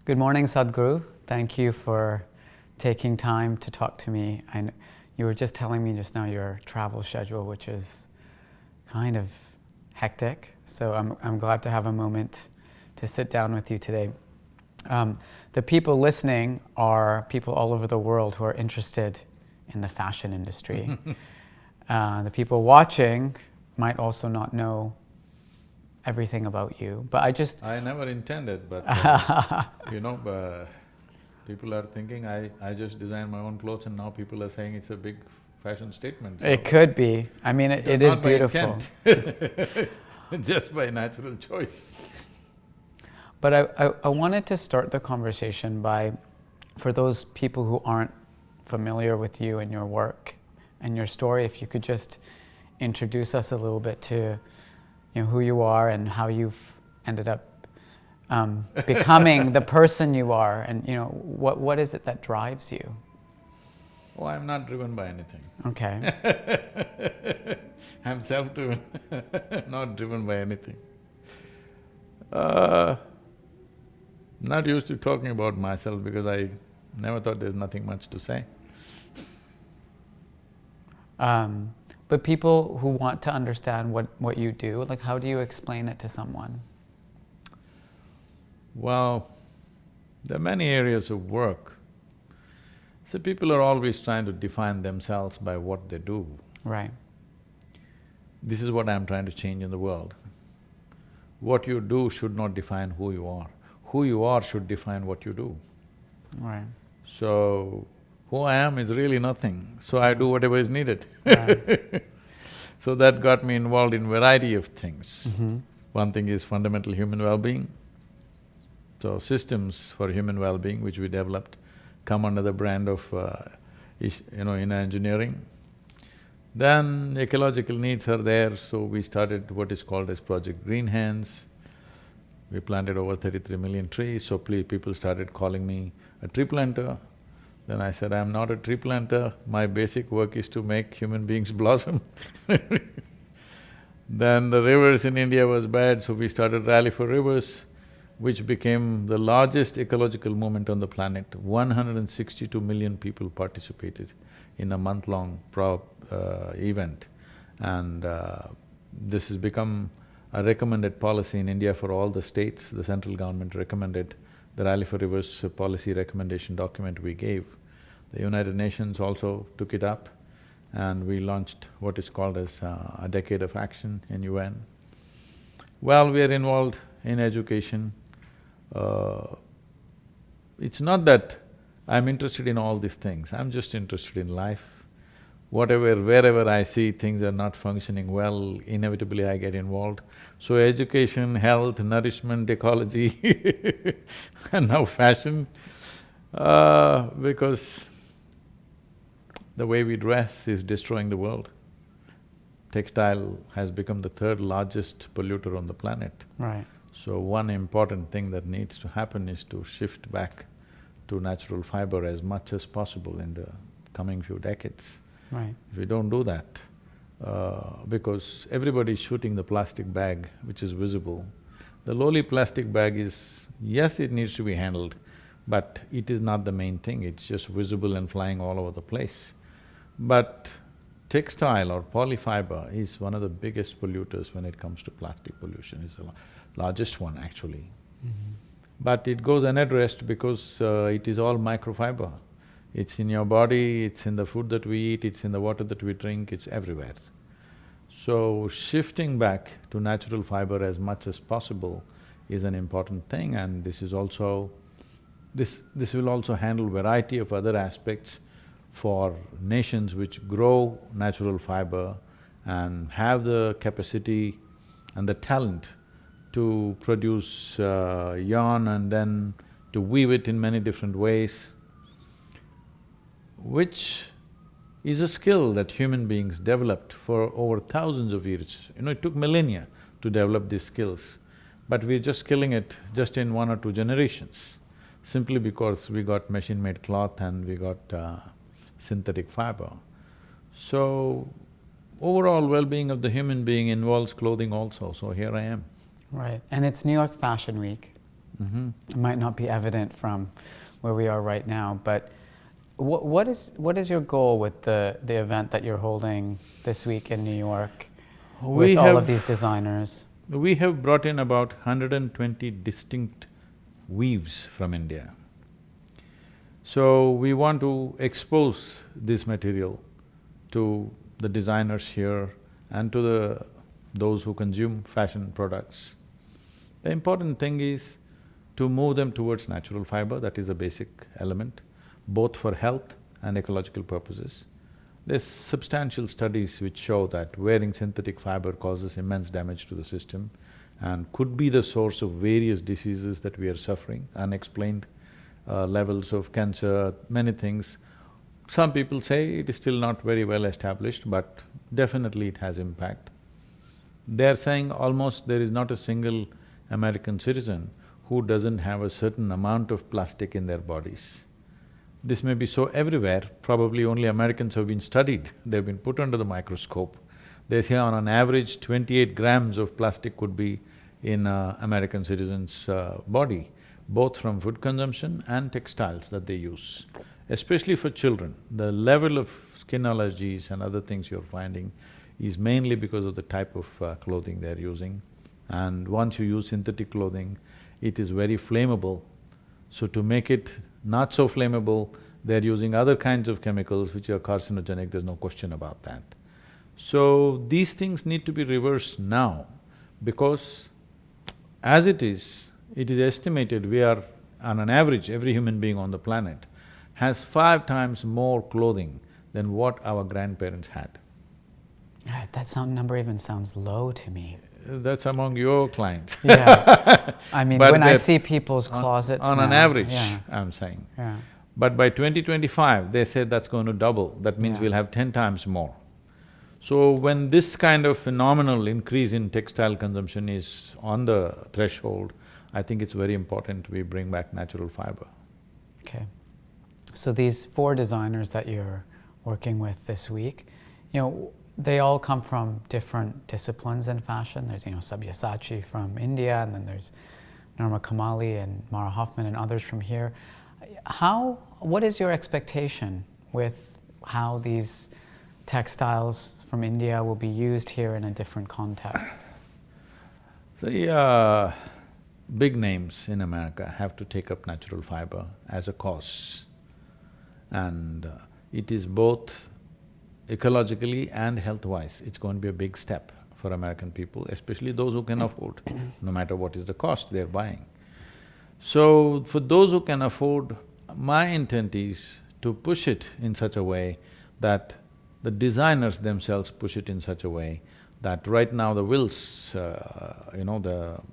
Good morning, Sadhguru. Thank you for taking time to talk to me. You were just telling me just now your travel schedule, which is kind of hectic. So I'm glad to have a moment to sit down with you today. The people listening are people all over the world who are interested in the fashion industry. The people watching might also not know everything about you, but I never intended, but people are thinking I just design my own clothes and now people are saying it's a big fashion statement. So It could be. I mean, it is beautiful. Just by natural choice. But I wanted to start the conversation by, for those people who aren't familiar with you and your work and your story, if you could just introduce us a little bit to who you are and how you've ended up becoming the person you are, and what is it that drives you? Oh, I'm not driven by anything. Okay. I'm self-driven, not driven by anything. Not used to talking about myself because I never thought there's nothing much to say. But people who want to understand what you do, like how do you explain it to someone? Well, there are many areas of work. So people are always trying to define themselves by what they do. Right. This is what I'm trying to change in the world. What you do should not define who you are. Who you are should define what you do. Right. So, who I am is really nothing, so I do whatever is needed. Right. So that got me involved in variety of things. Mm-hmm. One thing is fundamental human well-being. So systems for human well-being, which we developed, come under the brand of inner engineering. Then ecological needs are there, so we started what is called as Project Green Hands. We planted over 33 million trees, so people started calling me a tree planter. Then I said, I'm not a tree planter, my basic work is to make human beings blossom. Then the rivers in India was bad, so we started Rally for Rivers, which became the largest ecological movement on the planet. 162 million people participated in a month-long event. And this has become a recommended policy in India for all the states. The central government recommended the Rally for Rivers policy recommendation document we gave. The United Nations also took it up and we launched what is called as a decade of action in UN. Well, we are involved in education. It's not that I'm interested in all these things, I'm just interested in life. Wherever I see things are not functioning well, inevitably I get involved. So education, health, nourishment, ecology and now fashion, because the way we dress is destroying the world. Textile has become the third largest polluter on the planet. Right. So one important thing that needs to happen is to shift back to natural fiber as much as possible in the coming few decades. Right. If we don't do that, because everybody's shooting the plastic bag which is visible, the lowly plastic bag is… yes, it needs to be handled, but it is not the main thing, it's just visible and flying all over the place. But textile or polyfiber is one of the biggest polluters when it comes to plastic pollution, it's the largest one actually. Mm-hmm. But it goes unaddressed because it is all microfiber. It's in your body, it's in the food that we eat, it's in the water that we drink, it's everywhere. So shifting back to natural fiber as much as possible is an important thing, and this is also… this will also handle variety of other aspects for nations which grow natural fiber and have the capacity and the talent to produce yarn and then to weave it in many different ways, which is a skill that human beings developed for over thousands of years. It took millennia to develop these skills, but we're just killing it just in 1 or 2 generations, simply because we got machine-made cloth and we got synthetic fiber. So, overall well-being of the human being involves clothing also, so here I am. Right. And it's New York Fashion Week. It might not be evident from where we are right now, but what is your goal with the event that you're holding this week in New York with all of these designers? We have brought in about 120 distinct weaves from India. So we want to expose this material to the designers here and to those who consume fashion products. The important thing is to move them towards natural fiber, that is a basic element, both for health and ecological purposes. There's substantial studies which show that wearing synthetic fiber causes immense damage to the system and could be the source of various diseases that we are suffering, unexplained levels of cancer, many things. Some people say it is still not very well established, but definitely it has impact. They're saying almost there is not a single American citizen who doesn't have a certain amount of plastic in their bodies. This may be so everywhere, probably only Americans have been studied, they've been put under the microscope. They say on an average 28 grams of plastic could be in a American citizen's body, both from food consumption and textiles that they use. Especially for children, the level of skin allergies and other things you're finding is mainly because of the type of clothing they're using. And once you use synthetic clothing, it is very flammable. So to make it not so flammable, they're using other kinds of chemicals which are carcinogenic, there's no question about that. So these things need to be reversed now, because as it is estimated we are, on an average, every human being on the planet has 5 times more clothing than what our grandparents had. That number even sounds low to me. That's among your clients. Yeah, I mean, when I see people's closets on now, an average, yeah. I'm saying. Yeah. But by 2025, they said that's going to double, that means we'll have 10 times more. So when this kind of phenomenal increase in textile consumption is on the threshold, I think it's very important we bring back natural fiber. Okay. So these 4 designers that you're working with this week, they all come from different disciplines in fashion. There's, Sabyasachi from India, and then there's Norma Kamali and Mara Hoffman and others from here. What is your expectation with how these textiles from India will be used here in a different context? The big names in America have to take up natural fiber as a cause. And it is both ecologically and health-wise, it's going to be a big step for American people, especially those who can afford, no matter what is the cost they're buying. So, for those who can afford, my intent is to push it in such a way that the designers themselves push it in such a way that right now the Wills, the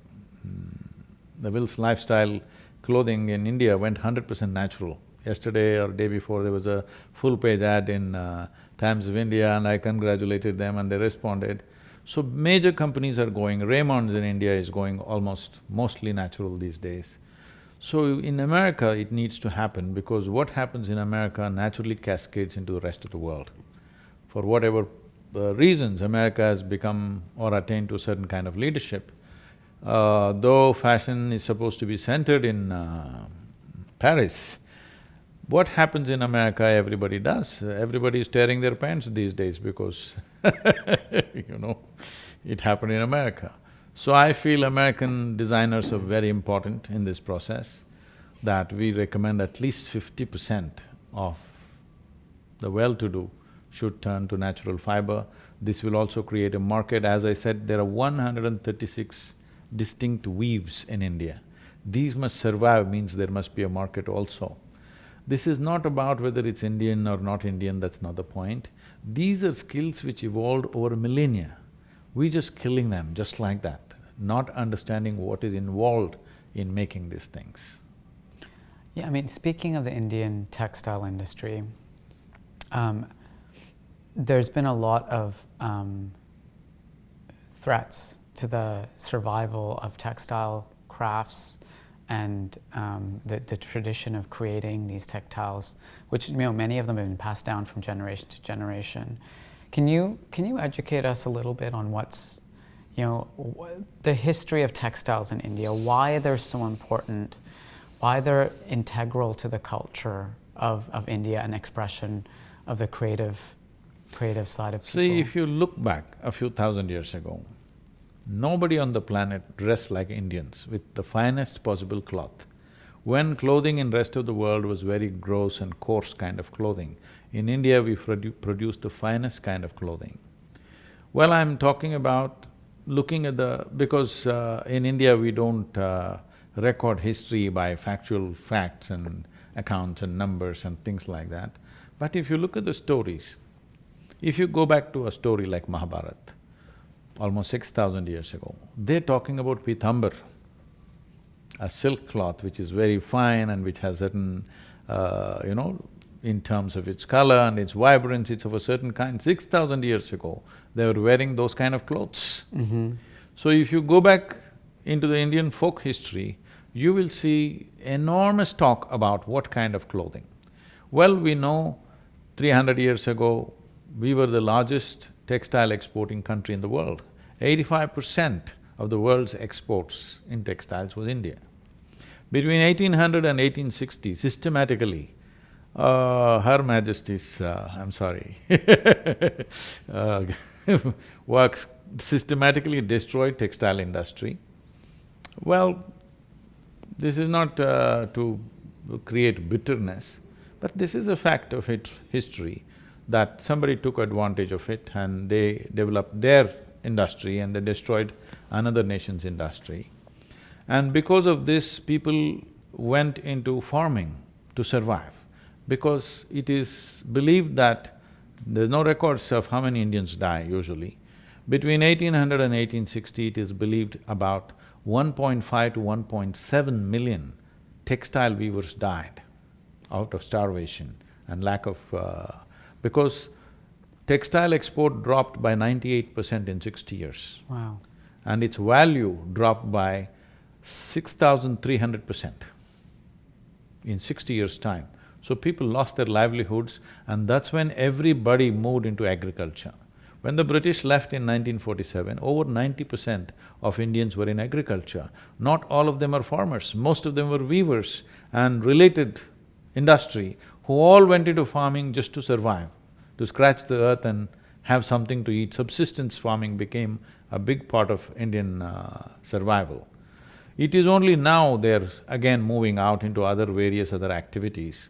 Wills lifestyle clothing in India went 100% natural. Yesterday or day before, there was a full-page ad in Times of India, and I congratulated them and they responded. So major companies are going, Raymond's in India is going mostly natural these days. So in America, it needs to happen, because what happens in America naturally cascades into the rest of the world. For whatever reasons, America has become or attained to a certain kind of leadership. Though fashion is supposed to be centered in Paris, what happens in America, everybody does. Everybody is tearing their pants these days because it happened in America. So I feel American designers are very important in this process, that we recommend at least 50% of the well-to-do should turn to natural fiber. This will also create a market. As I said, there are 136 distinct weaves in India. These must survive, means there must be a market also. This is not about whether it's Indian or not Indian, that's not the point. These are skills which evolved over millennia. We're just killing them just like that, not understanding what is involved in making these things. Yeah, I mean, speaking of the Indian textile industry, there's been a lot of threats to the survival of textile crafts and the tradition of creating these textiles, which many of them have been passed down from generation to generation. Can you educate us a little bit on what's the history of textiles in India, why they're so important, why they're integral to the culture of India and expression of the creative side of people. See, if you look back a few thousand years ago, nobody on the planet dressed like Indians with the finest possible cloth. When clothing in rest of the world was very gross and coarse kind of clothing, in India we produced the finest kind of clothing. Well, I'm talking about looking at because in India we don't record history by factual facts and accounts and numbers and things like that. But if you look at the stories, if you go back to a story like Mahabharata, almost 6,000 years ago, they're talking about pitambar, a silk cloth which is very fine and which has certain, in terms of its color and its vibrance, it's of a certain kind. 6,000 years ago, they were wearing those kind of clothes. So if you go back into the Indian folk history, you will see enormous talk about what kind of clothing. Well, we know 300 years ago, we were the largest textile exporting country in the world. 85% of the world's exports in textiles was India. Between 1800 and 1860, systematically, Her Majesty's, works systematically destroyed textile industry. Well, this is not to create bitterness, but this is a fact of history, that somebody took advantage of it and they developed their industry and they destroyed another nation's industry. And because of this, people went into farming to survive, because it is believed that there's no records of how many Indians die usually. Between 1800 and 1860, it is believed about 1.5 to 1.7 million textile weavers died out of starvation and lack of… because textile export dropped by 98% in 60 years. Wow. And its value dropped by 6,300% in 60 years' time. So people lost their livelihoods, and that's when everybody moved into agriculture. When the British left in 1947, over 90% of Indians were in agriculture. Not all of them are farmers, most of them were weavers and related industry who all went into farming just to survive, to scratch the earth and have something to eat. Subsistence farming became a big part of Indian survival. It is only now they're again moving out into various other activities.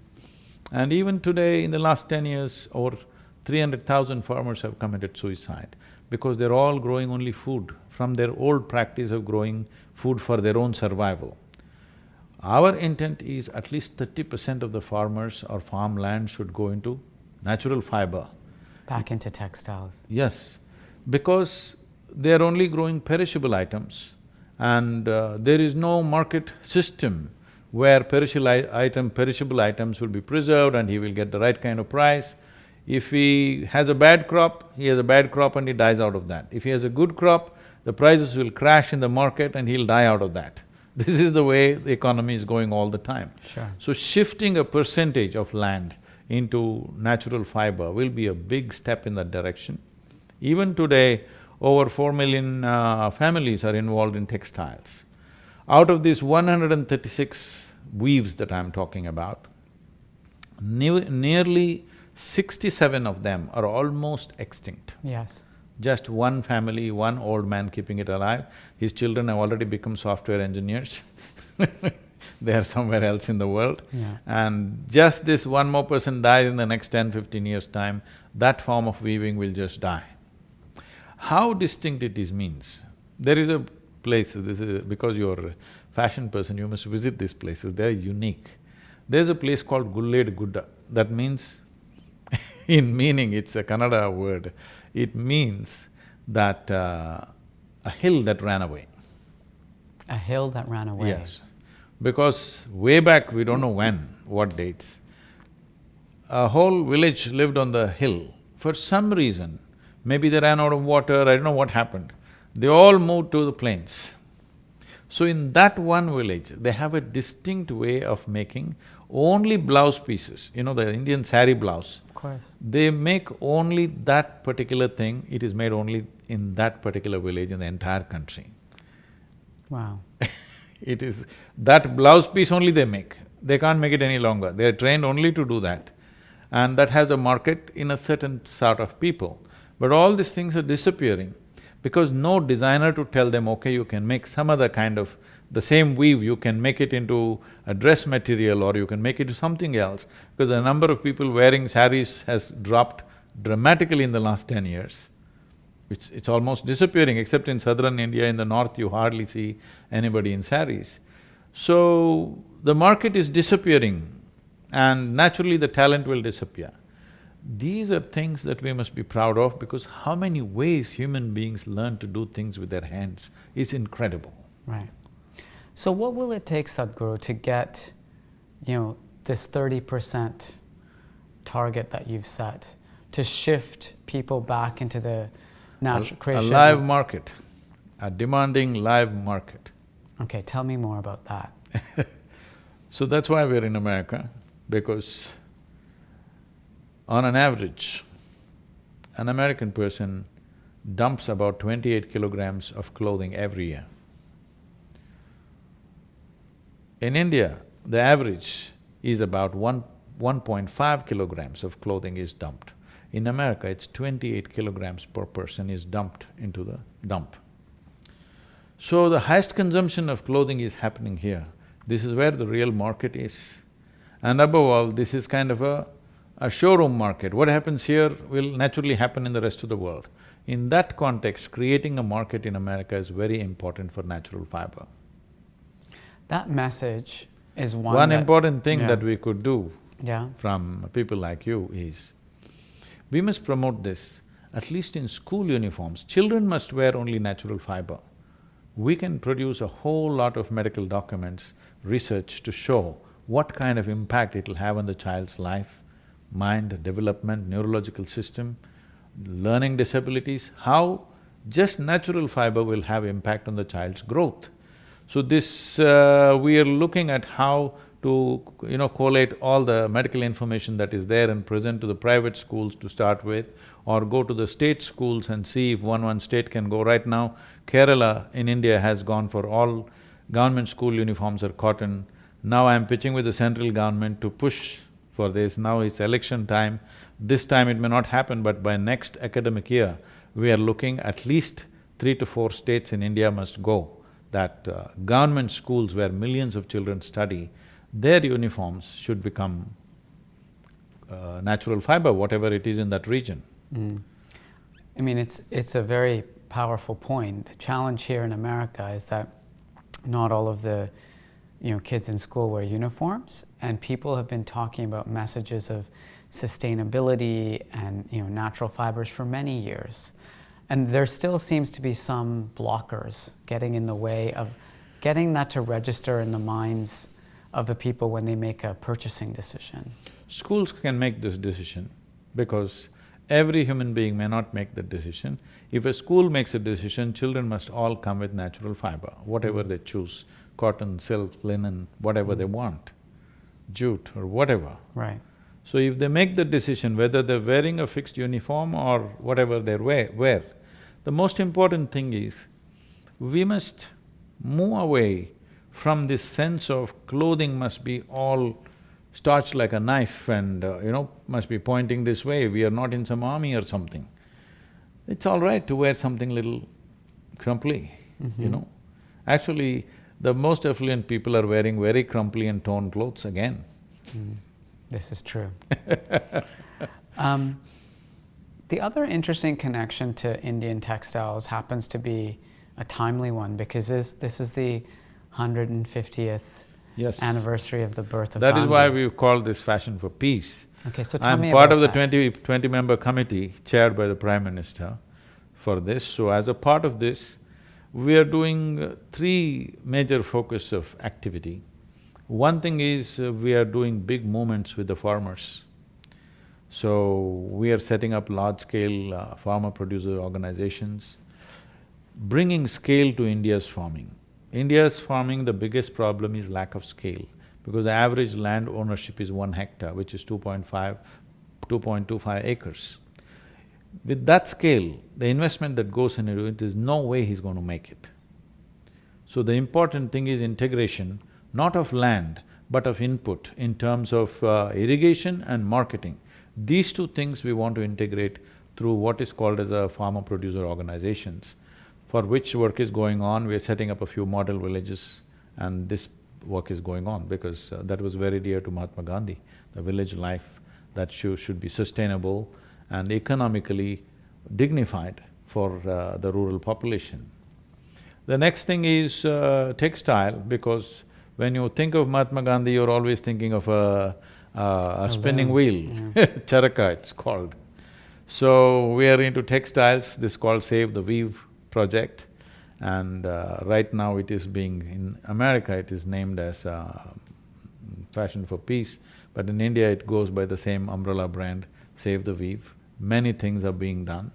And even today, in the last 10 years, over 300,000 farmers have committed suicide because they're all growing only food from their old practice of growing food for their own survival. Our intent is at least 30% of the farmers or farmland should go into natural fiber. Back into textiles. Yes, because they're only growing perishable items and there is no market system where perishable items will be preserved and he will get the right kind of price. If he has a bad crop, he has a bad crop and he dies out of that. If he has a good crop, the prices will crash in the market and he'll die out of that. This is the way the economy is going all the time. Sure. So shifting a percentage of land into natural fiber will be a big step in that direction. Even today, over 4 million families are involved in textiles. Out of these 136 weaves that I'm talking about, nearly 67 of them are almost extinct. Yes. Just one family, one old man keeping it alive. His children have already become software engineers they are somewhere else in the world. Yeah. And just this one more person dies in the next 10–15 years' time, that form of weaving will just die. How distinct it is means, there is a place, this is… because you're a fashion person, you must visit these places, they're unique. There's a place called Gulled Gudda, that means in meaning, it's a Kannada word, it means that a hill that ran away. A hill that ran away. Yes, because way back, we don't know when, what dates, a whole village lived on the hill. For some reason, maybe they ran out of water, I don't know what happened, they all moved to the plains. So in that one village, they have a distinct way of making only blouse pieces, the Indian sari blouse. Of course. They make only that particular thing, it is made only in that particular village in the entire country. Wow. It is… that blouse piece only they make, they can't make it any longer, they are trained only to do that. And that has a market in a certain sort of people. But all these things are disappearing because no designer to tell them, okay, you can make some other kind of… the same weave, you can make it into a dress material or you can make it into something else, because the number of people wearing saris has dropped dramatically in the last 10 years. It's almost disappearing, except in southern India, in the north you hardly see anybody in saris. So, the market is disappearing and naturally the talent will disappear. These are things that we must be proud of, because how many ways human beings learn to do things with their hands is incredible. Right. So what will it take, Sadhguru, to get, this 30% target that you've set, to shift people back into the natural creation? A live market, a demanding live market. Okay, tell me more about that. So that's why we're in America, because on an average, an American person dumps about 28 kilograms of clothing every year. In India, the average is about 1.5 kilograms of clothing is dumped. In America, it's 28 kilograms per person is dumped into the dump. So the highest consumption of clothing is happening here. This is where the real market is. And above all, this is kind of a showroom market. What happens here will naturally happen in the rest of the world. In that context, creating a market in America is very important for natural fiber. That message is one important thing that we could do Yeah. from people like you is, we must promote this, at least in school uniforms. Children must wear only natural fiber. We can produce a whole lot of medical documents, research to show what kind of impact it'll have on the child's life, mind, development, neurological system, learning disabilities, how just natural fiber will have impact on the child's growth. So this… we are looking at how to, collate all the medical information that is there and present to the private schools to start with, or go to the state schools and see if one state can go. Right now, Kerala in India has gone for all government school uniforms are cotton. Now I'm pitching with the central government to push for this. Now it's election time. This time it may not happen, but by next academic year, we are looking at least 3 to 4 states in India must go, that government schools where millions of children study, their uniforms should become natural fiber, whatever it is in that region. I mean, it's a very powerful point. The challenge here in America is that not all of the kids in school wear uniforms, and people have been talking about messages of sustainability and natural fibers for many years. And there still seems to be some blockers getting in the way of getting that to register in the minds of the people when they make a purchasing decision. Schools can make this decision because every human being may not make that decision. If a school makes a decision, children must all come with natural fiber, whatever they choose, cotton, silk, linen, whatever they want, jute or whatever. Right. So if they make the decision whether they're wearing a fixed uniform or whatever they wear, the most important thing is, we must move away from this sense of clothing must be all starched like a knife and, must be pointing this way, we are not in some army or something. It's all right to wear something little crumply, Actually, the most affluent people are wearing very crumply and torn clothes again. This is true. The other interesting connection to Indian textiles happens to be a timely one, because this is the 150th anniversary of the birth of Gandhi. That is why we call this Fashion for Peace. Okay, so tell me I'm part about of the that. 20-member committee chaired by the Prime Minister for this. So as a part of this, we are doing 3 major focus of activity. One thing is, we are doing big movements with the farmers. So, we are setting up large-scale farmer-producer organizations, bringing scale to India's farming. India's farming, the biggest problem is lack of scale, because the average land ownership is 1 hectare, which is 2.25 acres. With that scale, the investment that goes into it, there's no way he's going to make it. So the important thing is integration, not of land, but of input in terms of irrigation and marketing. These two things we want to integrate through what is called as a farmer-producer organizations, for which work is going on. We're setting up a few model villages, and this work is going on because that was very dear to Mahatma Gandhi, the village life that should be sustainable and economically dignified for the rural population. The next thing is textile, because when you think of Mahatma Gandhi, you're always thinking of a spinning wheel, charaka it's called. So we are into textiles, this is called Save the Weave project, and right now it is being… in America it is named as Fashion for Peace, but in India it goes by the same umbrella brand, Save the Weave. Many things are being done.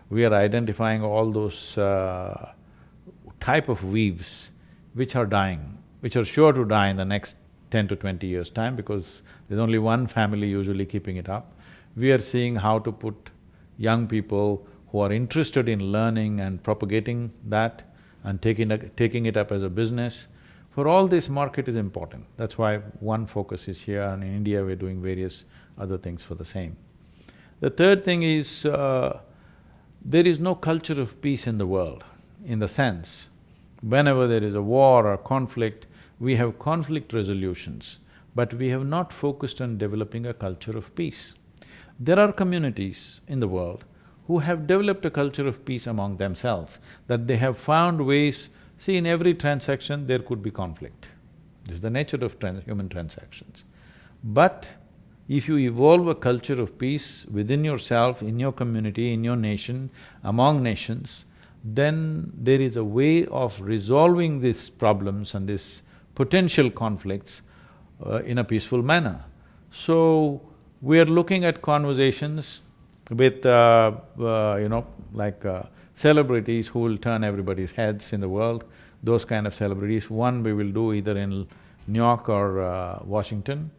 We are identifying all those type of weaves which are dying, which are sure to die in the next 10 to 20 years' time, because there's only one family usually keeping it up. We are seeing how to put young people who are interested in learning and propagating that and taking it up as a business. For all this, market is important. That's why one focus is here, and in India we're doing various other things for the same. The third thing is, there is no culture of peace in the world, in the sense, whenever there is a war or conflict, we have conflict resolutions, but we have not focused on developing a culture of peace. There are communities in the world who have developed a culture of peace among themselves, that they have found ways… See, in every transaction there could be conflict. This is the nature of human transactions. But if you evolve a culture of peace within yourself, in your community, in your nation, among nations, then there is a way of resolving these problems and these potential conflicts in a peaceful manner. So, we are looking at conversations with celebrities who will turn everybody's heads in the world, those kind of celebrities. One we will do either in New York or Washington,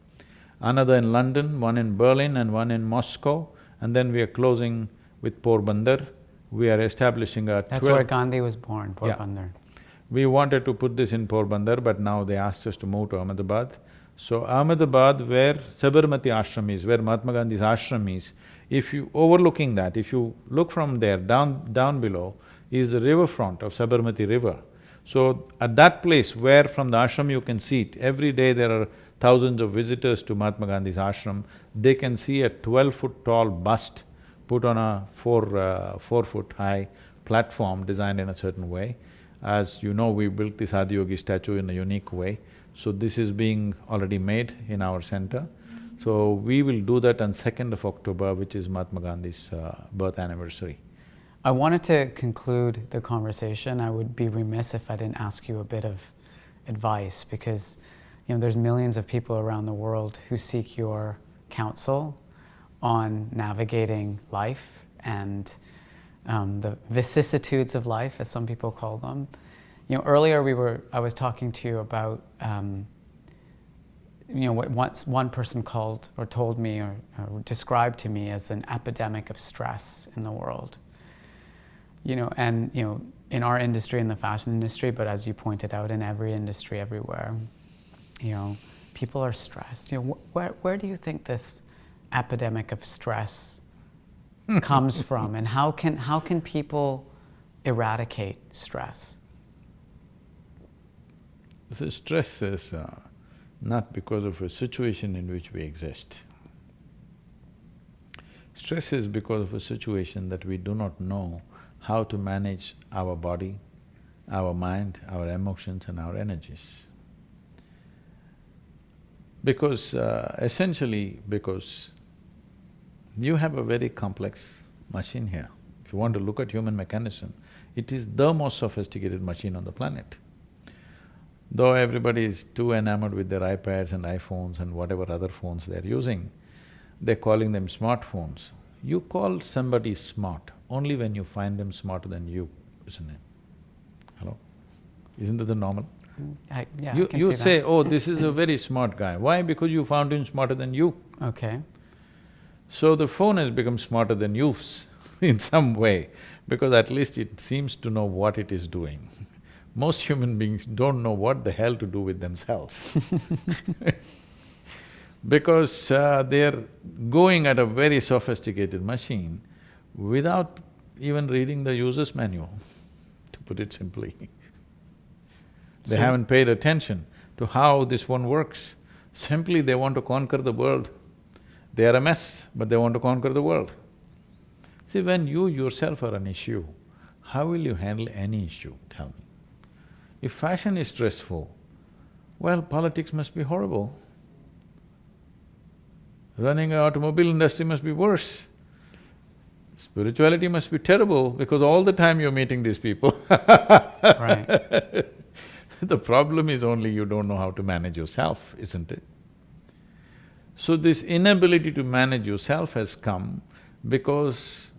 another in London, one in Berlin and one in Moscow, and then we are closing with Porbandar. We are establishing a… That's where Gandhi was born, Porbandar. Yeah. We wanted to put this in Porbandar, but now they asked us to move to Ahmedabad. So Ahmedabad, where Sabarmati ashram is, where Mahatma Gandhi's ashram is, if you… overlooking that, if you look from there, down below is the riverfront of Sabarmati river. So at that place where from the ashram you can see it, every day there are thousands of visitors to Mahatma Gandhi's ashram, they can see a 12-foot tall bust put on a 4-foot high platform designed in a certain way. As you know, we built this Adiyogi statue in a unique way. So this is being already made in our center. So we will do that on 2nd of October, which is Mahatma Gandhi's birth anniversary. I wanted to conclude the conversation. I would be remiss if I didn't ask you a bit of advice, because there's millions of people around the world who seek your counsel on navigating life and the vicissitudes of life, as some people call them. Earlier I was talking to you about what once one person called or told me or described to me as an epidemic of stress in the world. In our industry, in the fashion industry, but as you pointed out, in every industry everywhere, people are stressed. Where do you think this epidemic of stress comes from, and how can people eradicate stress? So stress is not because of a situation in which we exist. Stress is because of a situation that we do not know how to manage our body, our mind, our emotions and our energies. Essentially because you have a very complex machine here. If you want to look at human mechanism, it is the most sophisticated machine on the planet. Though everybody is too enamored with their iPads and iPhones and whatever other phones they're using, they're calling them smartphones. You call somebody smart only when you find them smarter than you, isn't it? Hello? Isn't that the normal? I can see You that. say, oh, this is a very smart guy. Why? Because you found him smarter than you. Okay. So the phone has become smarter than you in some way, because at least it seems to know what it is doing. Most human beings don't know what the hell to do with themselves because they're going at a very sophisticated machine without even reading the user's manual, to put it simply. They haven't paid attention to how this one works. Simply they want to conquer the world. They are a mess, but they want to conquer the world. See, when you yourself are an issue, how will you handle any issue, tell me? If fashion is stressful, well, politics must be horrible. Running an automobile industry must be worse. Spirituality must be terrible because all the time you're meeting these people. Right. The problem is only you don't know how to manage yourself, isn't it? So this inability to manage yourself has come because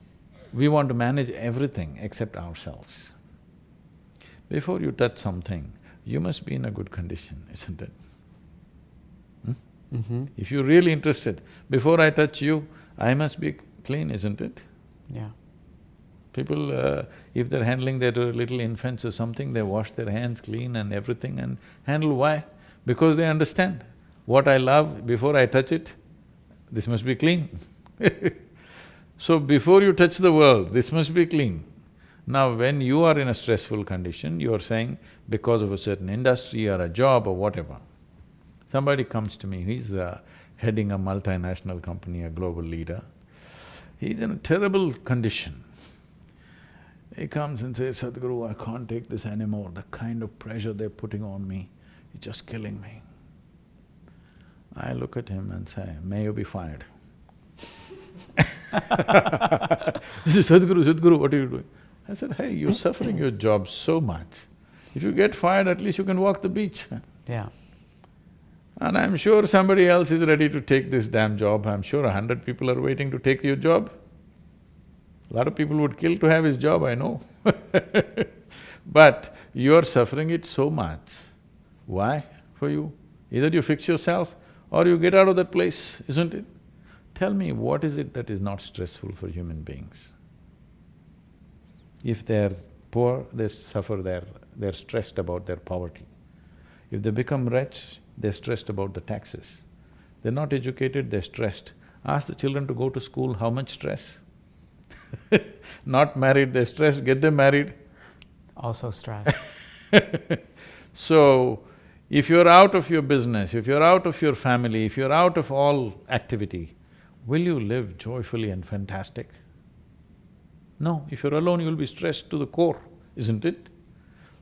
we want to manage everything except ourselves. Before you touch something, you must be in a good condition, isn't it? If you're really interested, before I touch you, I must be clean, isn't it? Yeah. People, if they're handling their little infants or something, they wash their hands clean and everything and handle. Why? Because they understand, what I love, before I touch it, this must be clean. So before you touch the world, this must be clean. Now when you are in a stressful condition, you are saying, because of a certain industry or a job or whatever. Somebody comes to me, he's heading a multinational company, a global leader. He's in a terrible condition. He comes and says, Sadhguru, I can't take this anymore, the kind of pressure they're putting on me, it's just killing me. I look at him and say, may you be fired. He says, Sadhguru, what are you doing? I said, hey, you're suffering your job so much. If you get fired, at least you can walk the beach. Yeah. And I'm sure somebody else is ready to take this damn job. I'm sure 100 people are waiting to take your job. A lot of people would kill to have his job, I know. But you're suffering it so much. Why for you? Either you fix yourself or you get out of that place, isn't it? Tell me, what is it that is not stressful for human beings? If they're poor, they suffer they're stressed about their poverty. If they become rich, they're stressed about the taxes. They're not educated, they're stressed. Ask the children to go to school, how much stress? Not married, they're stressed, get them married. Also stressed. So, if you're out of your business, if you're out of your family, if you're out of all activity, will you live joyfully and fantastic? No, if you're alone, you'll be stressed to the core, isn't it?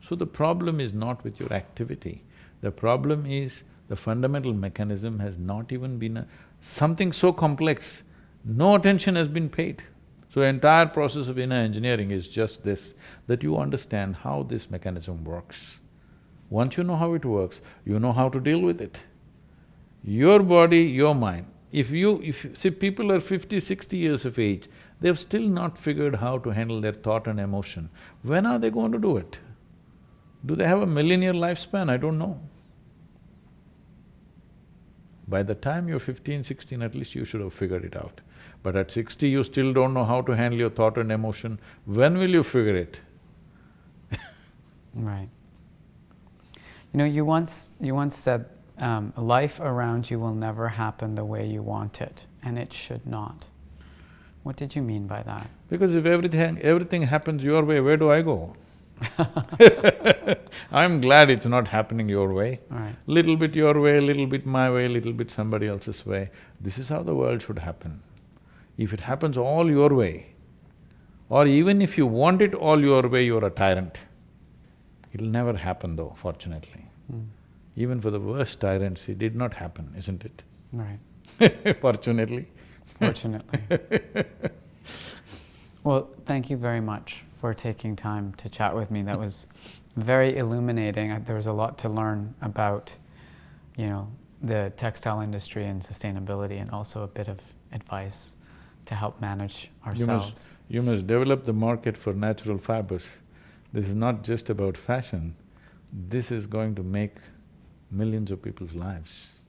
So the problem is not with your activity. The problem is the fundamental mechanism has not even been something so complex, no attention has been paid. So entire process of inner engineering is just this, that you understand how this mechanism works. Once you know how it works, you know how to deal with it. Your body, your mind. See, people are 50, 60 years of age, they've still not figured how to handle their thought and emotion. When are they going to do it? Do they have a millennial lifespan? I don't know. By the time you're 15, 16, at least you should have figured it out. But at 60, you still don't know how to handle your thought and emotion. When will you figure it? Right. You know, you once said, life around you will never happen the way you want it, and it should not. What did you mean by that? Because if everything happens your way, where do I go? I'm glad it's not happening your way. Right. Little bit your way, little bit my way, little bit somebody else's way. This is how the world should happen. If it happens all your way, or even if you want it all your way, you're a tyrant. It'll never happen though, fortunately. Even for the worst tyrants, it did not happen, isn't it? Right. Fortunately. Fortunately. Well, thank you very much for taking time to chat with me. That was very illuminating. There was a lot to learn about, you know, the textile industry and sustainability, and also a bit of advice to help manage ourselves. You must develop the market for natural fibers. This is not just about fashion. this is going to make millions of people's lives.